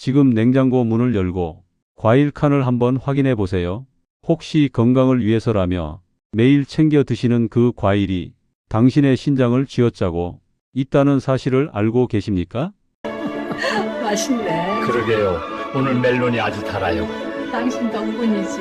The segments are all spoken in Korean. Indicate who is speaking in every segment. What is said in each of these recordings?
Speaker 1: 지금 냉장고 문을 열고 과일 칸을 한번 확인해 보세요. 혹시 건강을 위해서라며 매일 챙겨 드시는 그 과일이 당신의 신장을 쥐어짜고 있다는 사실을 알고 계십니까?
Speaker 2: 맛있네.
Speaker 3: 그러게요. 오늘 멜론이 아주 달아요.
Speaker 2: 당신 덕분이지.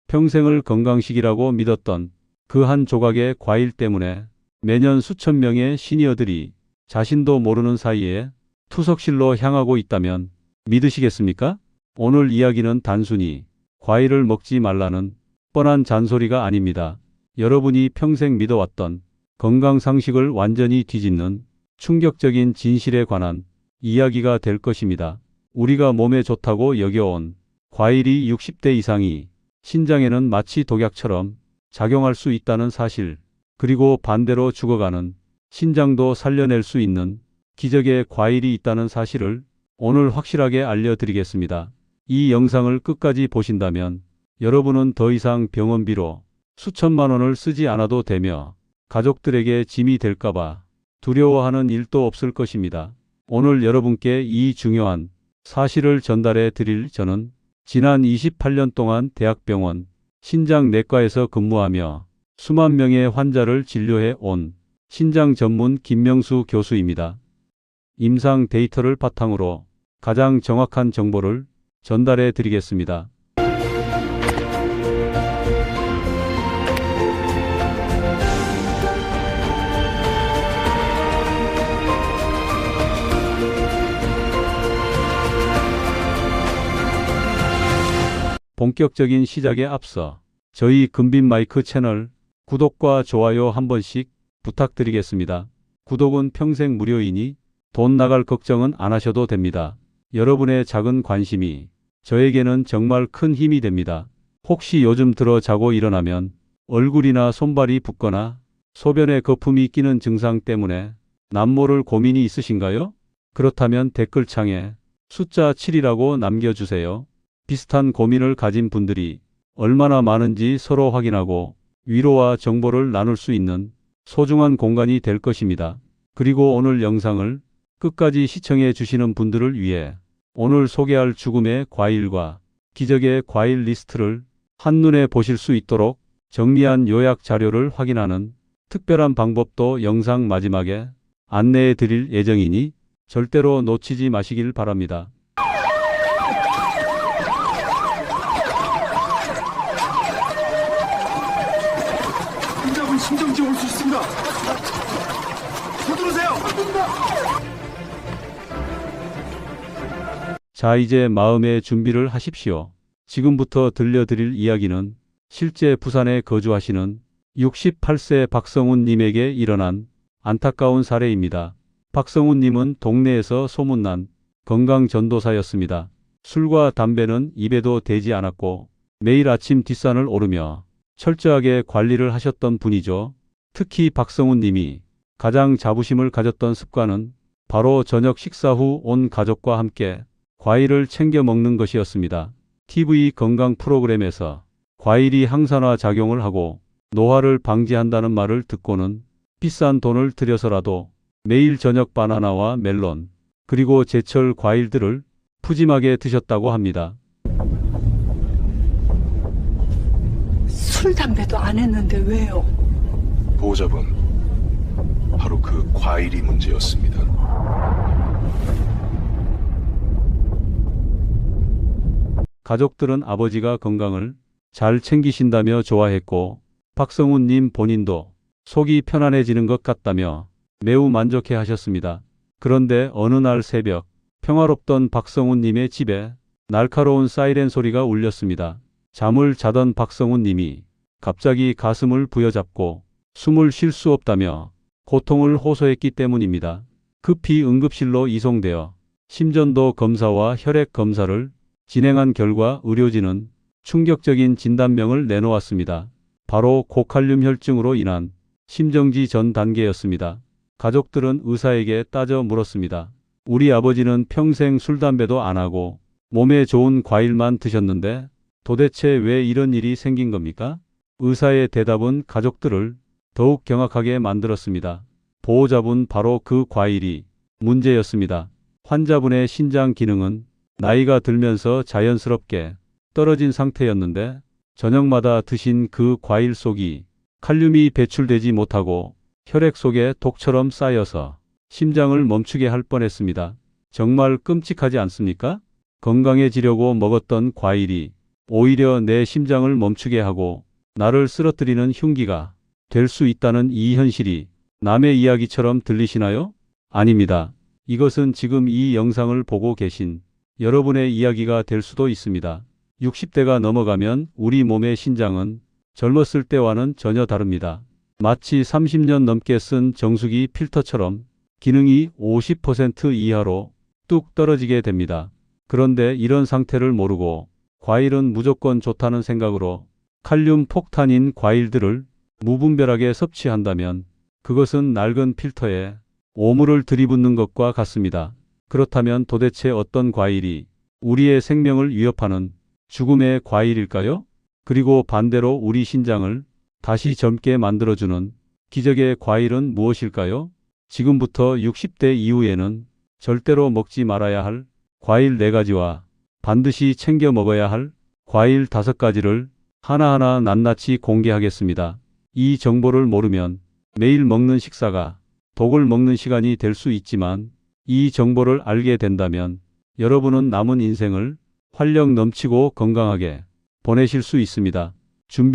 Speaker 1: 평생을 건강식이라고 믿었던 그 한 조각의 과일 때문에 매년 수천 명의 시니어들이 자신도 모르는 사이에 투석실로 향하고 있다면 믿으시겠습니까? 오늘 이야기는 단순히 과일을 먹지 말라는 뻔한 잔소리가 아닙니다. 여러분이 평생 믿어왔던 건강 상식을 완전히 뒤집는 충격적인 진실에 관한 이야기가 될 것입니다. 우리가 몸에 좋다고 여겨온 과일이 60대 이상이 신장에는 마치 독약처럼 작용할 수 있다는 사실, 그리고 반대로 죽어가는 신장도 살려낼 수 있는 기적의 과일이 있다는 사실을 오늘 확실하게 알려드리겠습니다. 이 영상을 끝까지 보신다면 여러분은 더 이상 병원비로 수천만 원을 쓰지 않아도 되며 가족들에게 짐이 될까봐 두려워하는 일도 없을 것입니다. 오늘 여러분께 이 중요한 사실을 전달해 드릴 저는 지난 28년 동안 대학병원 신장내과에서 근무하며 수만 명의 환자를 진료해 온 신장 전문 김명수 교수입니다. 임상 데이터를 바탕으로 가장 정확한 정보를 전달해 드리겠습니다. 본격적인 시작에 앞서 저희 금빛마이크 채널 구독과 좋아요 한 번씩 부탁드리겠습니다. 구독은 평생 무료이니 돈 나갈 걱정은 안 하셔도 됩니다. 여러분의 작은 관심이 저에게는 정말 큰 힘이 됩니다. 혹시 요즘 들어 자고 일어나면 얼굴이나 손발이 붓거나 소변에 거품이 끼는 증상 때문에 남모를 고민이 있으신가요? 그렇다면 댓글창에 숫자 7이라고 남겨주세요. 비슷한 고민을 가진 분들이 얼마나 많은지 서로 확인하고 위로와 정보를 나눌 수 있는 소중한 공간이 될 것입니다. 그리고 오늘 영상을 끝까지 시청해 주시는 분들을 위해 오늘 소개할 죽음의 과일과 기적의 과일 리스트를 한눈에 보실 수 있도록 정리한 요약 자료를 확인하는 특별한 방법도 영상 마지막에 안내해 드릴 예정이니 절대로 놓치지 마시길 바랍니다.
Speaker 4: 환자분 심정지 올 수 있습니다. 서두르세요.
Speaker 1: 자, 이제 마음의 준비를 하십시오. 지금부터 들려드릴 이야기는 실제 부산에 거주하시는 68세 박성훈 님에게 일어난 안타까운 사례입니다. 박성훈 님은 동네에서 소문난 건강 전도사였습니다. 술과 담배는 입에도 대지 않았고 매일 아침 뒷산을 오르며 철저하게 관리를 하셨던 분이죠. 특히 박성훈 님이 가장 자부심을 가졌던 습관은 바로 저녁 식사 후 온 가족과 함께 과일을 챙겨 먹는 것이었습니다. TV 건강 프로그램에서 과일이 항산화 작용을 하고 노화를 방지한다는 말을 듣고는 비싼 돈을 들여서라도 매일 저녁 바나나와 멜론, 그리고 제철 과일들을 푸짐하게 드셨다고 합니다.
Speaker 2: 술, 담배도 안 했는데 왜요?
Speaker 4: 보호자분, 바로 그 과일이 문제였습니다.
Speaker 1: 가족들은 아버지가 건강을 잘 챙기신다며 좋아했고 박성훈 님 본인도 속이 편안해지는 것 같다며 매우 만족해 하셨습니다. 그런데 어느 날 새벽 평화롭던 박성훈 님의 집에 날카로운 사이렌 소리가 울렸습니다. 잠을 자던 박성훈 님이 갑자기 가슴을 부여잡고 숨을 쉴 수 없다며 고통을 호소했기 때문입니다. 급히 응급실로 이송되어 심전도 검사와 혈액 검사를 진행한 결과 의료진은 충격적인 진단명을 내놓았습니다. 바로 고칼륨 혈증으로 인한 심정지 전 단계였습니다. 가족들은 의사에게 따져 물었습니다. 우리 아버지는 평생 술 담배도 안 하고 몸에 좋은 과일만 드셨는데 도대체 왜 이런 일이 생긴 겁니까? 의사의 대답은 가족들을 더욱 경악하게 만들었습니다. 보호자분 바로 그 과일이 문제였습니다. 환자분의 신장 기능은 나이가 들면서 자연스럽게 떨어진 상태였는데 저녁마다 드신 그 과일 속이 칼륨이 배출되지 못하고 혈액 속에 독처럼 쌓여서 심장을 멈추게 할 뻔했습니다. 정말 끔찍하지 않습니까? 건강해지려고 먹었던 과일이 오히려 내 심장을 멈추게 하고 나를 쓰러뜨리는 흉기가 될 수 있다는 이 현실이 남의 이야기처럼 들리시나요? 아닙니다. 이것은 지금 이 영상을 보고 계신 여러분의 이야기가 될 수도 있습니다. 60대가 넘어가면 우리 몸의 신장은 젊었을 때와는 전혀 다릅니다. 마치 30년 넘게 쓴 정수기 필터처럼 기능이 50% 이하로 뚝 떨어지게 됩니다. 그런데 이런 상태를 모르고 과일은 무조건 좋다는 생각으로 칼륨 폭탄인 과일들을 무분별하게 섭취한다면 그것은 낡은 필터에 오물을 들이붓는 것과 같습니다. 그렇다면 도대체 어떤 과일이 우리의 생명을 위협하는 죽음의 과일일까요? 그리고 반대로 우리 신장을 다시 젊게 만들어주는 기적의 과일은 무엇일까요? 지금부터 60대 이후에는 절대로 먹지 말아야 할 과일 4가지와 반드시 챙겨 먹어야 할 과일 5가지를 하나하나 낱낱이 공개하겠습니다. 이 정보를 모르면 매일 먹는 식사가 독을 먹는 시간이 될 수 있지만 이 정보를 알게 된다면 여러분은 남은 인생을 활력 넘치고 건강하게 보내실 수 있습니다.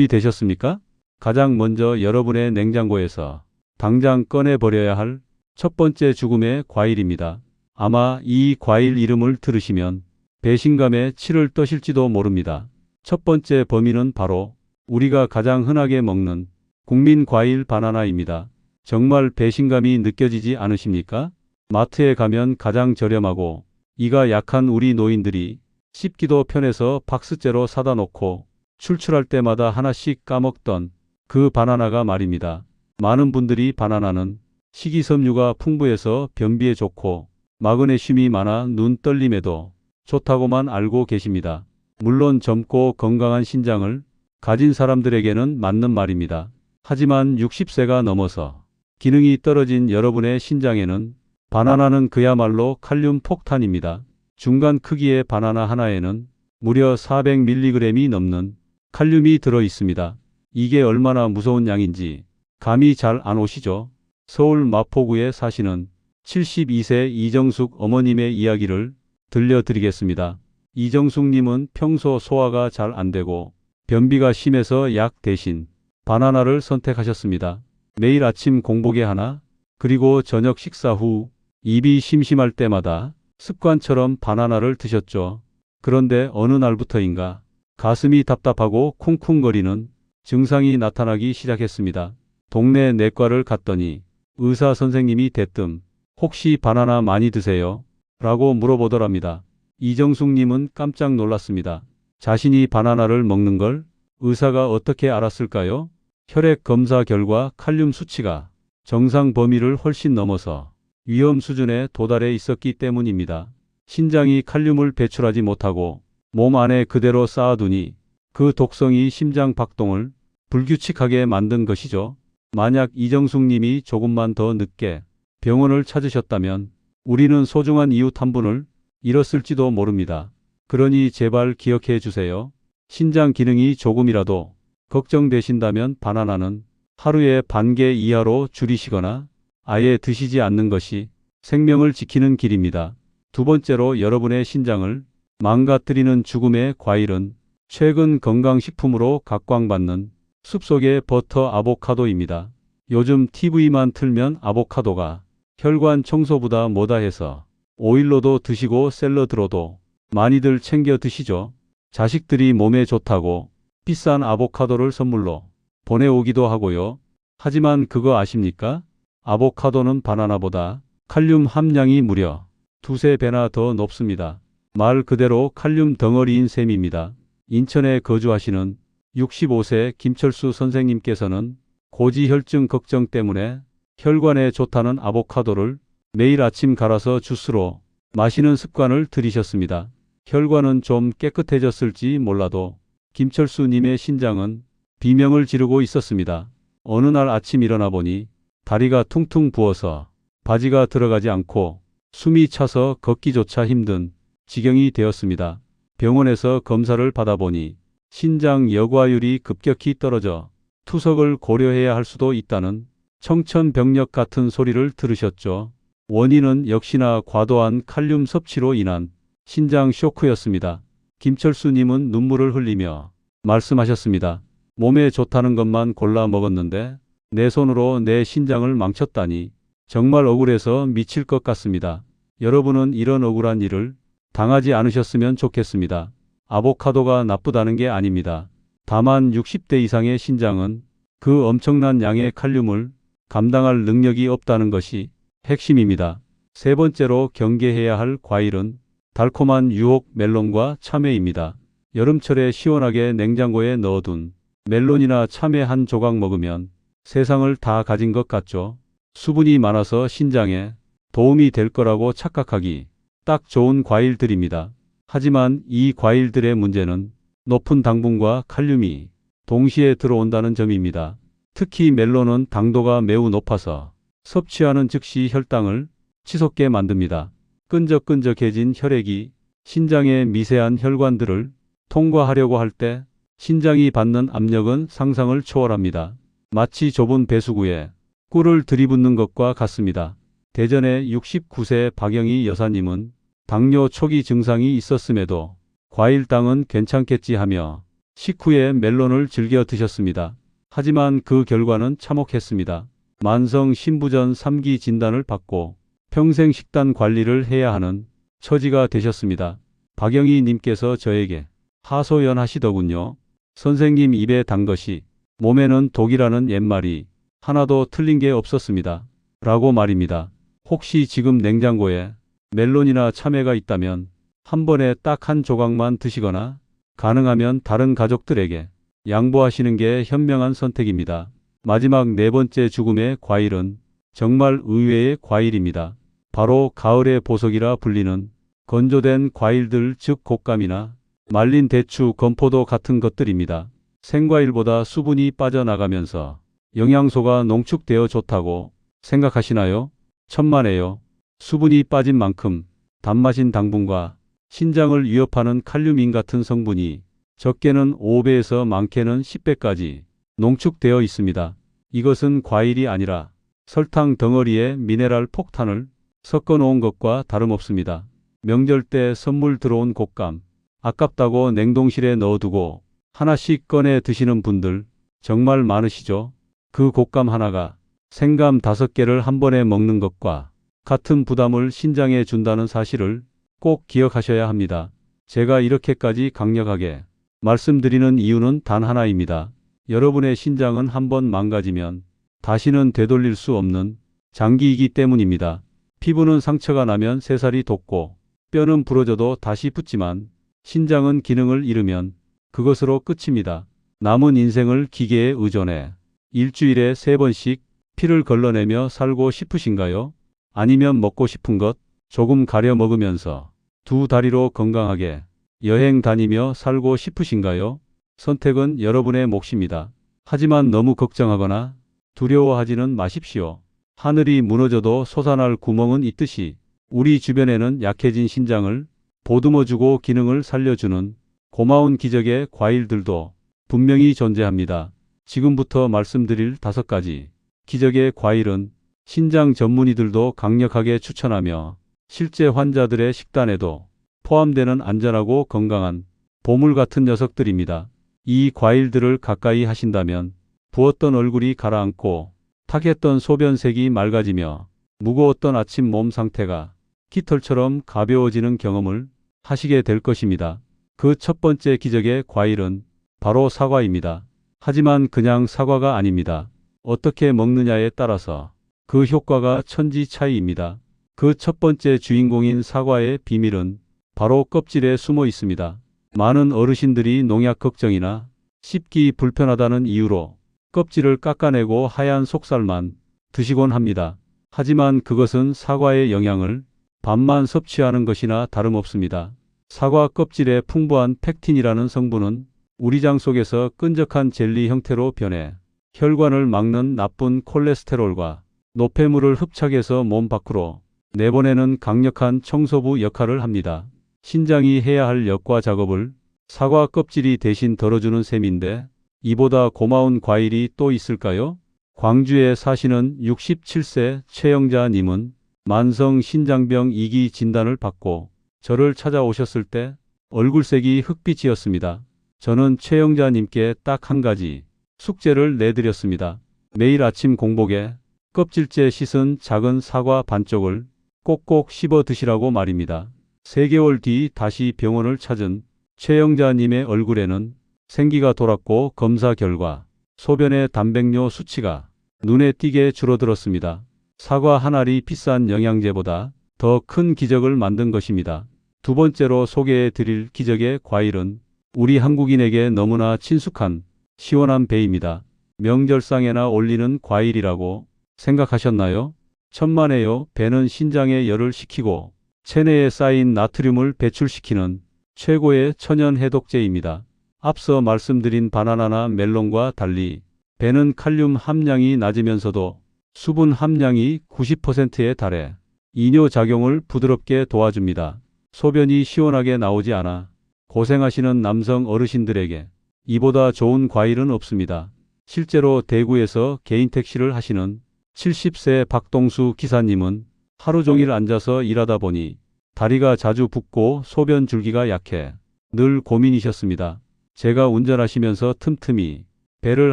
Speaker 1: 준비되셨습니까? 가장 먼저 여러분의 냉장고에서 당장 꺼내버려야 할 첫 번째 죽음의 과일입니다. 아마 이 과일 이름을 들으시면 배신감에 치를 떠실지도 모릅니다. 첫 번째 범인은 바로 우리가 가장 흔하게 먹는 국민 과일 바나나입니다. 정말 배신감이 느껴지지 않으십니까? 마트에 가면 가장 저렴하고 이가 약한 우리 노인들이 씹기도 편해서 박스째로 사다 놓고 출출할 때마다 하나씩 까먹던 그 바나나가 말입니다. 많은 분들이 바나나는 식이섬유가 풍부해서 변비에 좋고 마그네슘이 많아 눈 떨림에도 좋다고만 알고 계십니다. 물론 젊고 건강한 신장을 가진 사람들에게는 맞는 말입니다. 하지만 60세가 넘어서 기능이 떨어진 여러분의 신장에는 바나나는 그야말로 칼륨 폭탄입니다. 중간 크기의 바나나 하나에는 무려 400mg이 넘는 칼륨이 들어 있습니다. 이게 얼마나 무서운 양인지 감이 잘 안 오시죠? 서울 마포구에 사시는 72세 이정숙 어머님의 이야기를 들려드리겠습니다. 이정숙님은 평소 소화가 잘 안 되고 변비가 심해서 약 대신 바나나를 선택하셨습니다. 매일 아침 공복에 하나, 그리고 저녁 식사 후 입이 심심할 때마다 습관처럼 바나나를 드셨죠. 그런데 어느 날부터인가 가슴이 답답하고 쿵쿵거리는 증상이 나타나기 시작했습니다. 동네 내과를 갔더니 의사 선생님이 대뜸 혹시 바나나 많이 드세요? 라고 물어보더랍니다. 이정숙님은 깜짝 놀랐습니다. 자신이 바나나를 먹는 걸 의사가 어떻게 알았을까요? 혈액 검사 결과 칼륨 수치가 정상 범위를 훨씬 넘어서 위험 수준에 도달해 있었기 때문입니다. 신장이 칼륨을 배출하지 못하고 몸 안에 그대로 쌓아두니 그 독성이 심장 박동을 불규칙하게 만든 것이죠. 만약 이정숙님이 조금만 더 늦게 병원을 찾으셨다면 우리는 소중한 이웃 한 분을 잃었을지도 모릅니다. 그러니 제발 기억해 주세요. 신장 기능이 조금이라도 걱정되신다면 바나나는 하루에 반 개 이하로 줄이시거나 아예 드시지 않는 것이 생명을 지키는 길입니다. 두 번째로 여러분의 신장을 망가뜨리는 죽음의 과일은 최근 건강식품으로 각광받는 숲속의 버터 아보카도입니다. 요즘 TV만 틀면 아보카도가 혈관 청소보다 뭐다 해서 오일로도 드시고 샐러드로도 많이들 챙겨 드시죠. 자식들이 몸에 좋다고 비싼 아보카도를 선물로 보내오기도 하고요. 하지만 그거 아십니까? 아보카도는 바나나보다 칼륨 함량이 무려 2~3배나 더 높습니다. 말 그대로 칼륨 덩어리인 셈입니다. 인천에 거주하시는 65세 김철수 선생님께서는 고지혈증 걱정 때문에 혈관에 좋다는 아보카도를 매일 아침 갈아서 주스로 마시는 습관을 들이셨습니다. 혈관은 좀 깨끗해졌을지 몰라도 김철수님의 신장은 비명을 지르고 있었습니다. 어느 날 아침 일어나 보니 다리가 퉁퉁 부어서 바지가 들어가지 않고 숨이 차서 걷기조차 힘든 지경이 되었습니다. 병원에서 검사를 받아보니 신장 여과율이 급격히 떨어져 투석을 고려해야 할 수도 있다는 청천벽력 같은 소리를 들으셨죠. 원인은 역시나 과도한 칼륨 섭취로 인한 신장 쇼크였습니다. 김철수님은 눈물을 흘리며 말씀하셨습니다. 몸에 좋다는 것만 골라 먹었는데 내 손으로 내 신장을 망쳤다니 정말 억울해서 미칠 것 같습니다. 여러분은 이런 억울한 일을 당하지 않으셨으면 좋겠습니다. 아보카도가 나쁘다는 게 아닙니다. 다만 60대 이상의 신장은 그 엄청난 양의 칼륨을 감당할 능력이 없다는 것이 핵심입니다. 세 번째로 경계해야 할 과일은 달콤한 유혹 멜론과 참외입니다. 여름철에 시원하게 냉장고에 넣어둔 멜론이나 참외 한 조각 먹으면 세상을 다 가진 것 같죠. 수분이 많아서 신장에 도움이 될 거라고 착각하기 딱 좋은 과일들입니다. 하지만 이 과일들의 문제는 높은 당분과 칼륨이 동시에 들어온다는 점입니다. 특히 멜론은 당도가 매우 높아서 섭취하는 즉시 혈당을 치솟게 만듭니다. 끈적끈적해진 혈액이 신장의 미세한 혈관들을 통과하려고 할 때 신장이 받는 압력은 상상을 초월합니다. 마치 좁은 배수구에 꿀을 들이붓는 것과 같습니다. 대전의 69세 박영희 여사님은 당뇨 초기 증상이 있었음에도 과일당은 괜찮겠지 하며 식후에 멜론을 즐겨 드셨습니다. 하지만 그 결과는 참혹했습니다. 만성 신부전 3기 진단을 받고 평생 식단 관리를 해야 하는 처지가 되셨습니다. 박영희 님께서 저에게 하소연하시더군요. 선생님 입에 단 것이 몸에는 독이라는 옛말이 하나도 틀린 게 없었습니다. 라고 말입니다. 혹시 지금 냉장고에 멜론이나 참외가 있다면 한 번에 딱 한 조각만 드시거나 가능하면 다른 가족들에게 양보하시는 게 현명한 선택입니다. 마지막 네 번째 죽음의 과일은 정말 의외의 과일입니다. 바로 가을의 보석이라 불리는 건조된 과일들, 즉 곶감이나 말린 대추, 건포도 같은 것들입니다. 생과일보다 수분이 빠져나가면서 영양소가 농축되어 좋다고 생각하시나요? 천만에요. 수분이 빠진 만큼 단맛인 당분과 신장을 위협하는 칼륨인 같은 성분이 적게는 5배에서 많게는 10배까지 농축되어 있습니다. 이것은 과일이 아니라 설탕 덩어리에 미네랄 폭탄을 섞어 놓은 것과 다름없습니다. 명절 때 선물 들어온 곶감, 아깝다고 냉동실에 넣어두고 하나씩 꺼내 드시는 분들 정말 많으시죠? 그 곶감 하나가 생감 5개를 한 번에 먹는 것과 같은 부담을 신장에 준다는 사실을 꼭 기억하셔야 합니다. 제가 이렇게까지 강력하게 말씀드리는 이유는 단 하나입니다. 여러분의 신장은 한번 망가지면 다시는 되돌릴 수 없는 장기이기 때문입니다. 피부는 상처가 나면 새살이 돋고 뼈는 부러져도 다시 붙지만 신장은 기능을 잃으면 그것으로 끝입니다. 남은 인생을 기계에 의존해 일주일에 3번씩 피를 걸러내며 살고 싶으신가요? 아니면 먹고 싶은 것 조금 가려 먹으면서 두 다리로 건강하게 여행 다니며 살고 싶으신가요? 선택은 여러분의 몫입니다. 하지만 너무 걱정하거나 두려워하지는 마십시오. 하늘이 무너져도 솟아날 구멍은 있듯이 우리 주변에는 약해진 신장을 보듬어주고 기능을 살려주는 고마운 기적의 과일들도 분명히 존재합니다. 지금부터 말씀드릴 5가지 기적의 과일은 신장 전문의들도 강력하게 추천하며 실제 환자들의 식단에도 포함되는 안전하고 건강한 보물 같은 녀석들입니다. 이 과일들을 가까이 하신다면 부었던 얼굴이 가라앉고 탁했던 소변색이 맑아지며 무거웠던 아침 몸 상태가 깃털처럼 가벼워지는 경험을 하시게 될 것입니다. 그 첫 번째 기적의 과일은 바로 사과입니다. 하지만 그냥 사과가 아닙니다. 어떻게 먹느냐에 따라서 그 효과가 천지 차이입니다. 그 첫 번째 주인공인 사과의 비밀은 바로 껍질에 숨어 있습니다. 많은 어르신들이 농약 걱정이나 씹기 불편하다는 이유로 껍질을 깎아내고 하얀 속살만 드시곤 합니다. 하지만 그것은 사과의 영양을 반만 섭취하는 것이나 다름없습니다. 사과 껍질에 풍부한 펙틴이라는 성분은 우리 장 속에서 끈적한 젤리 형태로 변해 혈관을 막는 나쁜 콜레스테롤과 노폐물을 흡착해서 몸 밖으로 내보내는 강력한 청소부 역할을 합니다. 신장이 해야 할 역과 작업을 사과 껍질이 대신 덜어주는 셈인데 이보다 고마운 과일이 또 있을까요? 광주에 사시는 67세 최영자님은 만성 신장병 2기 진단을 받고 저를 찾아오셨을 때 얼굴색이 흑빛이었습니다. 저는 최영자님께 딱 한 가지 숙제를 내드렸습니다. 매일 아침 공복에 껍질째 씻은 작은 사과 반쪽을 꼭꼭 씹어 드시라고 말입니다. 3개월 뒤 다시 병원을 찾은 최영자님의 얼굴에는 생기가 돌았고 검사 결과 소변의 단백뇨 수치가 눈에 띄게 줄어들었습니다. 사과 한 알이 비싼 영양제보다 더 큰 기적을 만든 것입니다. 두 번째로 소개해 드릴 기적의 과일은 우리 한국인에게 너무나 친숙한 시원한 배입니다. 명절상에나 올리는 과일이라고 생각하셨나요? 천만에요. 배는 신장에 열을 식히고 체내에 쌓인 나트륨을 배출시키는 최고의 천연 해독제입니다. 앞서 말씀드린 바나나나 멜론과 달리 배는 칼륨 함량이 낮으면서도 수분 함량이 90%에 달해 이뇨작용을 부드럽게 도와줍니다. 소변이 시원하게 나오지 않아 고생하시는 남성 어르신들에게 이보다 좋은 과일은 없습니다. 실제로 대구에서 개인 택시를 하시는 70세 박동수 기사님은 하루 종일 앉아서 일하다 보니 다리가 자주 붓고 소변 줄기가 약해 늘 고민이셨습니다. 제가 운전하시면서 틈틈이 배를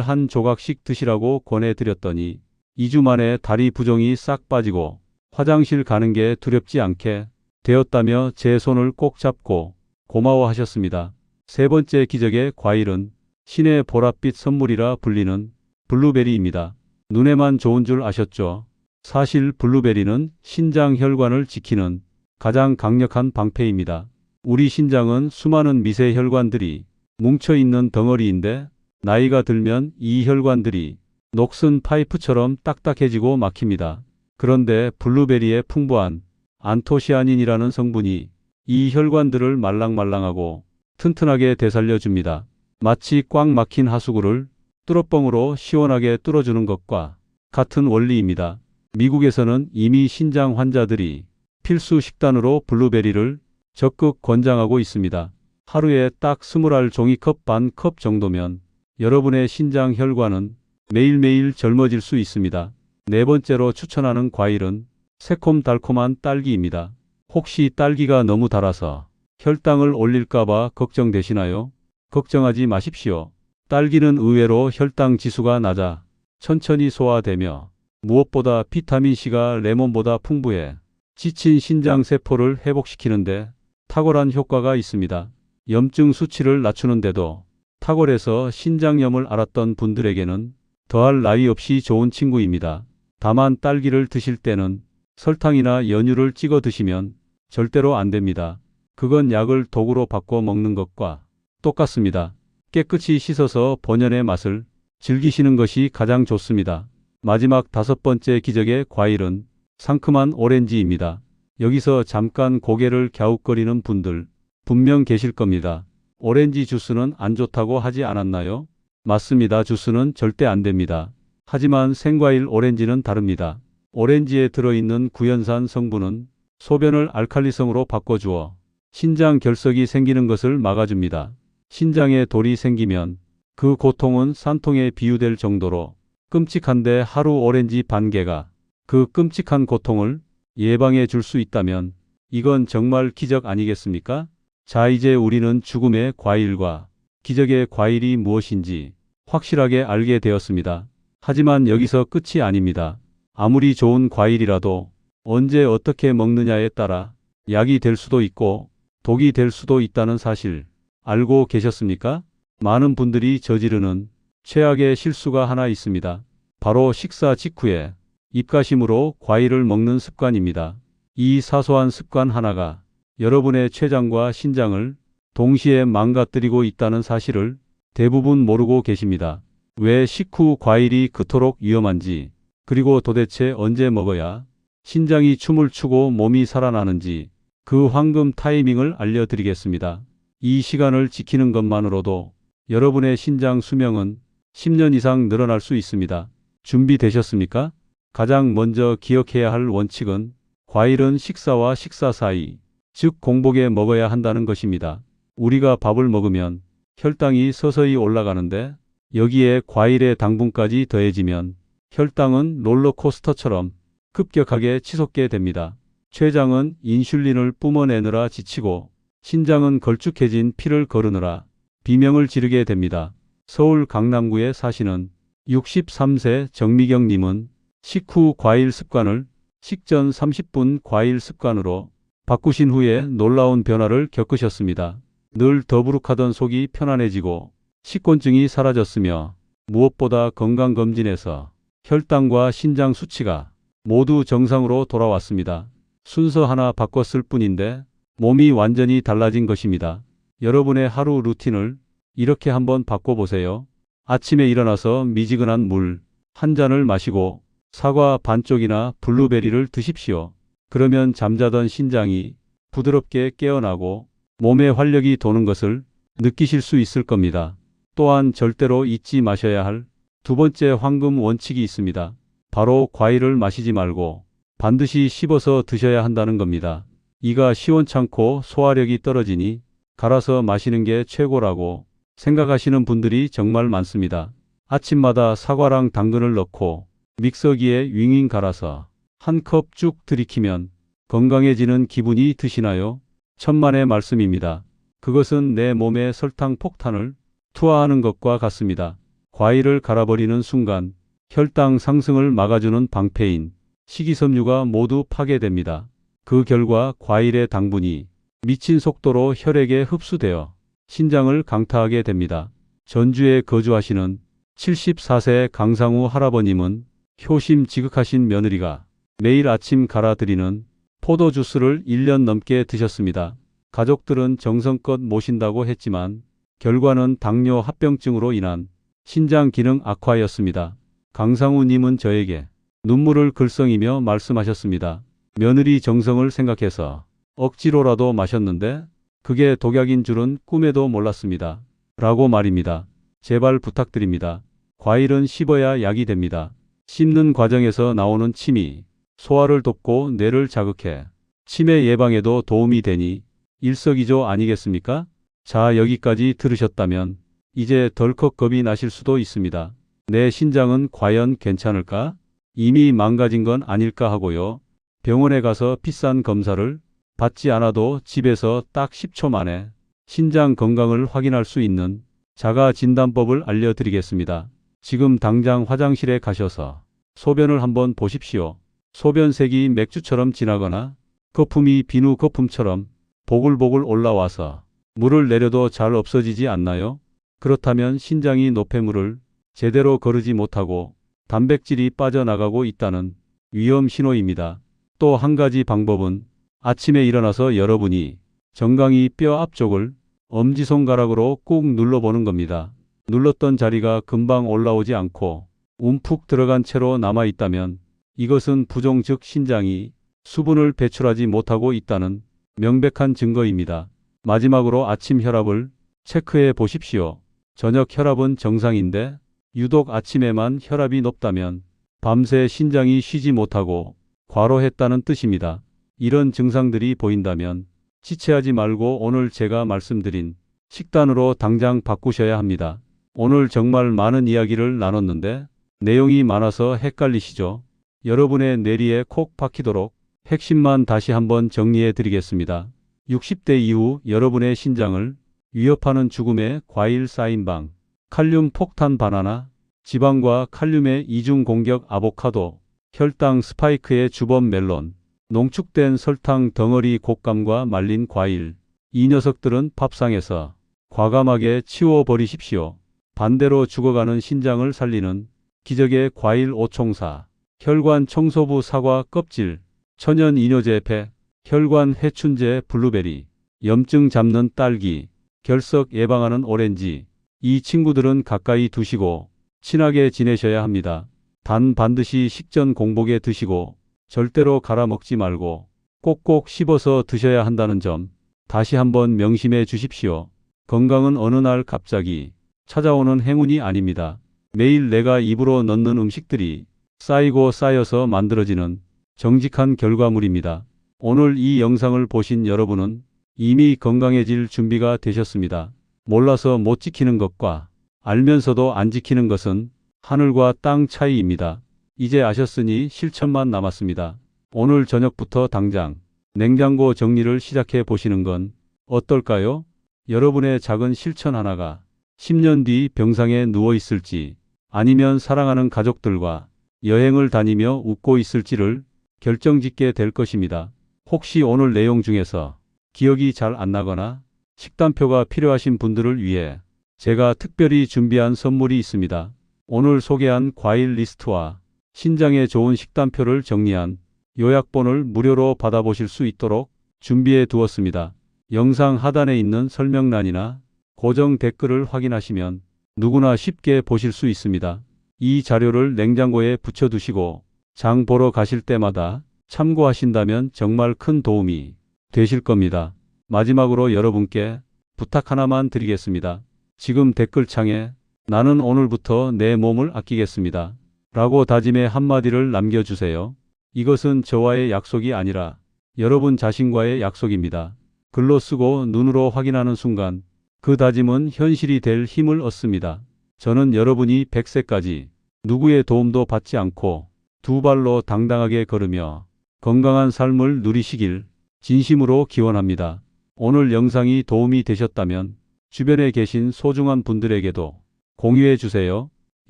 Speaker 1: 한 조각씩 드시라고 권해드렸더니 2주 만에 다리 부종이 싹 빠지고 화장실 가는 게 두렵지 않게 되었다며 제 손을 꼭 잡고 고마워하셨습니다. 세 번째 기적의 과일은 신의 보랏빛 선물이라 불리는 블루베리입니다. 눈에만 좋은 줄 아셨죠? 사실 블루베리는 신장 혈관을 지키는 가장 강력한 방패입니다. 우리 신장은 수많은 미세 혈관들이 뭉쳐있는 덩어리인데 나이가 들면 이 혈관들이 녹슨 파이프처럼 딱딱해지고 막힙니다. 그런데 블루베리의 풍부한 안토시아닌이라는 성분이 이 혈관들을 말랑말랑하고 튼튼하게 되살려줍니다. 마치 꽉 막힌 하수구를 뚫어뻥으로 시원하게 뚫어주는 것과 같은 원리입니다. 미국에서는 이미 신장 환자들이 필수 식단으로 블루베리를 적극 권장하고 있습니다. 하루에 딱 20알 종이컵 반 컵 정도면 여러분의 신장 혈관은 매일매일 젊어질 수 있습니다. 네 번째로 추천하는 과일은 새콤달콤한 딸기입니다. 혹시 딸기가 너무 달아서 혈당을 올릴까봐 걱정되시나요? 걱정하지 마십시오. 딸기는 의외로 혈당 지수가 낮아 천천히 소화되며 무엇보다 비타민C가 레몬보다 풍부해 지친 신장 세포를 회복시키는데 탁월한 효과가 있습니다. 염증 수치를 낮추는데도 탁월해서 신장염을 앓았던 분들에게는 더할 나위 없이 좋은 친구입니다. 다만 딸기를 드실 때는 설탕이나 연유를 찍어 드시면 절대로 안 됩니다. 그건 약을 도구로 바꿔 먹는 것과 똑같습니다. 깨끗이 씻어서 본연의 맛을 즐기시는 것이 가장 좋습니다. 마지막 다섯 번째 기적의 과일은 상큼한 오렌지입니다. 여기서 잠깐 고개를 갸웃거리는 분들 분명 계실 겁니다. 오렌지 주스는 안 좋다고 하지 않았나요? 맞습니다. 주스는 절대 안 됩니다. 하지만 생과일 오렌지는 다릅니다. 오렌지에 들어있는 구연산 성분은 소변을 알칼리성으로 바꿔주어 신장 결석이 생기는 것을 막아줍니다. 신장에 돌이 생기면 그 고통은 산통에 비유될 정도로 끔찍한데 하루 오렌지 반 개가 그 끔찍한 고통을 예방해 줄 수 있다면 이건 정말 기적 아니겠습니까? 자, 이제 우리는 죽음의 과일과 기적의 과일이 무엇인지 확실하게 알게 되었습니다. 하지만 여기서 끝이 아닙니다. 아무리 좋은 과일이라도 언제 어떻게 먹느냐에 따라 약이 될 수도 있고 독이 될 수도 있다는 사실 알고 계셨습니까? 많은 분들이 저지르는 최악의 실수가 하나 있습니다. 바로 식사 직후에 입가심으로 과일을 먹는 습관입니다. 이 사소한 습관 하나가 여러분의 췌장과 신장을 동시에 망가뜨리고 있다는 사실을 대부분 모르고 계십니다. 왜 식후 과일이 그토록 위험한지, 그리고 도대체 언제 먹어야 신장이 춤을 추고 몸이 살아나는지 그 황금 타이밍을 알려드리겠습니다. 이 시간을 지키는 것만으로도 여러분의 신장 수명은 10년 이상 늘어날 수 있습니다. 준비되셨습니까? 가장 먼저 기억해야 할 원칙은 과일은 식사와 식사 사이, 즉 공복에 먹어야 한다는 것입니다. 우리가 밥을 먹으면 혈당이 서서히 올라가는데 여기에 과일의 당분까지 더해지면 혈당은 롤러코스터처럼 급격하게 치솟게 됩니다. 췌장은 인슐린을 뿜어내느라 지치고 신장은 걸쭉해진 피를 거르느라 비명을 지르게 됩니다. 서울 강남구에 사시는 63세 정미경님은 식후 과일 습관을 식전 30분 과일 습관으로 바꾸신 후에 놀라운 변화를 겪으셨습니다. 늘 더부룩하던 속이 편안해지고 식곤증이 사라졌으며 무엇보다 건강검진에서 혈당과 신장 수치가 모두 정상으로 돌아왔습니다. 순서 하나 바꿨을 뿐인데 몸이 완전히 달라진 것입니다. 여러분의 하루 루틴을 이렇게 한번 바꿔보세요. 아침에 일어나서 미지근한 물 한 잔을 마시고 사과 반쪽이나 블루베리를 드십시오. 그러면 잠자던 신장이 부드럽게 깨어나고 몸에 활력이 도는 것을 느끼실 수 있을 겁니다. 또한 절대로 잊지 마셔야 할 두 번째 황금 원칙이 있습니다. 바로 과일을 마시지 말고 반드시 씹어서 드셔야 한다는 겁니다. 이가 시원찮고 소화력이 떨어지니 갈아서 마시는 게 최고라고 생각하시는 분들이 정말 많습니다. 아침마다 사과랑 당근을 넣고 믹서기에 윙윙 갈아서 한 컵 쭉 들이키면 건강해지는 기분이 드시나요? 천만의 말씀입니다. 그것은 내 몸에 설탕 폭탄을 투하하는 것과 같습니다. 과일을 갈아버리는 순간 혈당 상승을 막아주는 방패인 식이섬유가 모두 파괴됩니다. 그 결과 과일의 당분이 미친 속도로 혈액에 흡수되어 신장을 강타하게 됩니다. 전주에 거주하시는 74세 강상우 할아버님은 효심 지극하신 며느리가 매일 아침 갈아드리는 포도주스를 1년 넘게 드셨습니다. 가족들은 정성껏 모신다고 했지만 결과는 당뇨 합병증으로 인한 신장 기능 악화였습니다. 강상우님은 저에게 눈물을 글썽이며 말씀하셨습니다. 며느리 정성을 생각해서 억지로라도 마셨는데 그게 독약인 줄은 꿈에도 몰랐습니다. 라고 말입니다. 제발 부탁드립니다. 과일은 씹어야 약이 됩니다. 씹는 과정에서 나오는 침이 소화를 돕고 뇌를 자극해 치매 예방에도 도움이 되니 일석이조 아니겠습니까? 자, 여기까지 들으셨다면 이제 덜컥 겁이 나실 수도 있습니다. 내 신장은 과연 괜찮을까? 이미 망가진 건 아닐까 하고요. 병원에 가서 비싼 검사를 받지 않아도 집에서 딱 10초 만에 신장 건강을 확인할 수 있는 자가 진단법을 알려드리겠습니다. 지금 당장 화장실에 가셔서 소변을 한번 보십시오. 소변색이 맥주처럼 진하거나 거품이 비누 거품처럼 보글보글 올라와서 물을 내려도 잘 없어지지 않나요? 그렇다면 신장이 노폐물을 제대로 거르지 못하고 단백질이 빠져나가고 있다는 위험 신호입니다. 또 한 가지 방법은 아침에 일어나서 여러분이 정강이 뼈 앞쪽을 엄지손가락으로 꾹 눌러보는 겁니다. 눌렀던 자리가 금방 올라오지 않고 움푹 들어간 채로 남아있다면 이것은 부종 즉 신장이 수분을 배출하지 못하고 있다는 명백한 증거입니다. 마지막으로 아침 혈압을 체크해 보십시오. 저녁 혈압은 정상인데 유독 아침에만 혈압이 높다면 밤새 신장이 쉬지 못하고 과로했다는 뜻입니다. 이런 증상들이 보인다면 지체하지 말고 오늘 제가 말씀드린 식단으로 당장 바꾸셔야 합니다. 오늘 정말 많은 이야기를 나눴는데 내용이 많아서 헷갈리시죠? 여러분의 뇌리에 콕 박히도록 핵심만 다시 한번 정리해 드리겠습니다. 60대 이후 여러분의 신장을 위협하는 죽음의 과일 쌓인방, 칼륨 폭탄 바나나, 지방과 칼륨의 이중 공격 아보카도, 혈당 스파이크의 주범 멜론, 농축된 설탕 덩어리 곶감과 말린 과일. 이 녀석들은 밥상에서 과감하게 치워버리십시오. 반대로 죽어가는 신장을 살리는 기적의 과일 오총사, 혈관 청소부 사과 껍질, 천연 이뇨제 배, 혈관 해춘제 블루베리, 염증 잡는 딸기, 결석 예방하는 오렌지. 이 친구들은 가까이 두시고 친하게 지내셔야 합니다. 단 반드시 식전 공복에 드시고 절대로 갈아 먹지 말고 꼭꼭 씹어서 드셔야 한다는 점 다시 한번 명심해 주십시오. 건강은 어느 날 갑자기 찾아오는 행운이 아닙니다. 매일 내가 입으로 넣는 음식들이 쌓이고 쌓여서 만들어지는 정직한 결과물입니다. 오늘 이 영상을 보신 여러분은 이미 건강해질 준비가 되셨습니다. 몰라서 못 지키는 것과 알면서도 안 지키는 것은 하늘과 땅 차이입니다. 이제 아셨으니 실천만 남았습니다. 오늘 저녁부터 당장 냉장고 정리를 시작해 보시는 건 어떨까요? 여러분의 작은 실천 하나가 10년 뒤 병상에 누워 있을지 아니면 사랑하는 가족들과 여행을 다니며 웃고 있을지를 결정짓게 될 것입니다. 혹시 오늘 내용 중에서 기억이 잘 안 나거나 식단표가 필요하신 분들을 위해 제가 특별히 준비한 선물이 있습니다. 오늘 소개한 과일 리스트와 신장에 좋은 식단표를 정리한 요약본을 무료로 받아보실 수 있도록 준비해 두었습니다. 영상 하단에 있는 설명란이나 고정 댓글을 확인하시면 누구나 쉽게 보실 수 있습니다. 이 자료를 냉장고에 붙여두시고 장 보러 가실 때마다 참고하신다면 정말 큰 도움이 되실 겁니다. 마지막으로 여러분께 부탁 하나만 드리겠습니다. 지금 댓글창에 나는 오늘부터 내 몸을 아끼겠습니다 라고 다짐의 한마디를 남겨주세요. 이것은 저와의 약속이 아니라 여러분 자신과의 약속입니다. 글로 쓰고 눈으로 확인하는 순간 그 다짐은 현실이 될 힘을 얻습니다. 저는 여러분이 100세까지 누구의 도움도 받지 않고 두 발로 당당하게 걸으며 건강한 삶을 누리시길 진심으로 기원합니다. 오늘 영상이 도움이 되셨다면 주변에 계신 소중한 분들에게도 공유해 주세요.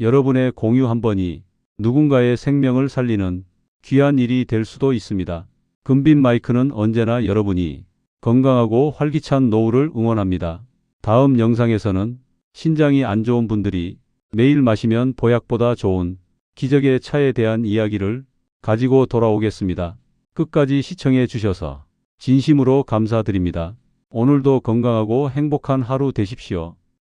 Speaker 1: 여러분의 공유 한 번이 누군가의 생명을 살리는 귀한 일이 될 수도 있습니다. 금빛 마이크는 언제나 여러분이 건강하고 활기찬 노후를 응원합니다. 다음 영상에서는 신장이 안 좋은 분들이 매일 마시면 보약보다 좋은 기적의 차에 대한 이야기를 가지고 돌아오겠습니다. 끝까지 시청해 주셔서 진심으로 감사드립니다. 오늘도 건강하고 행복한 하루 되십시오.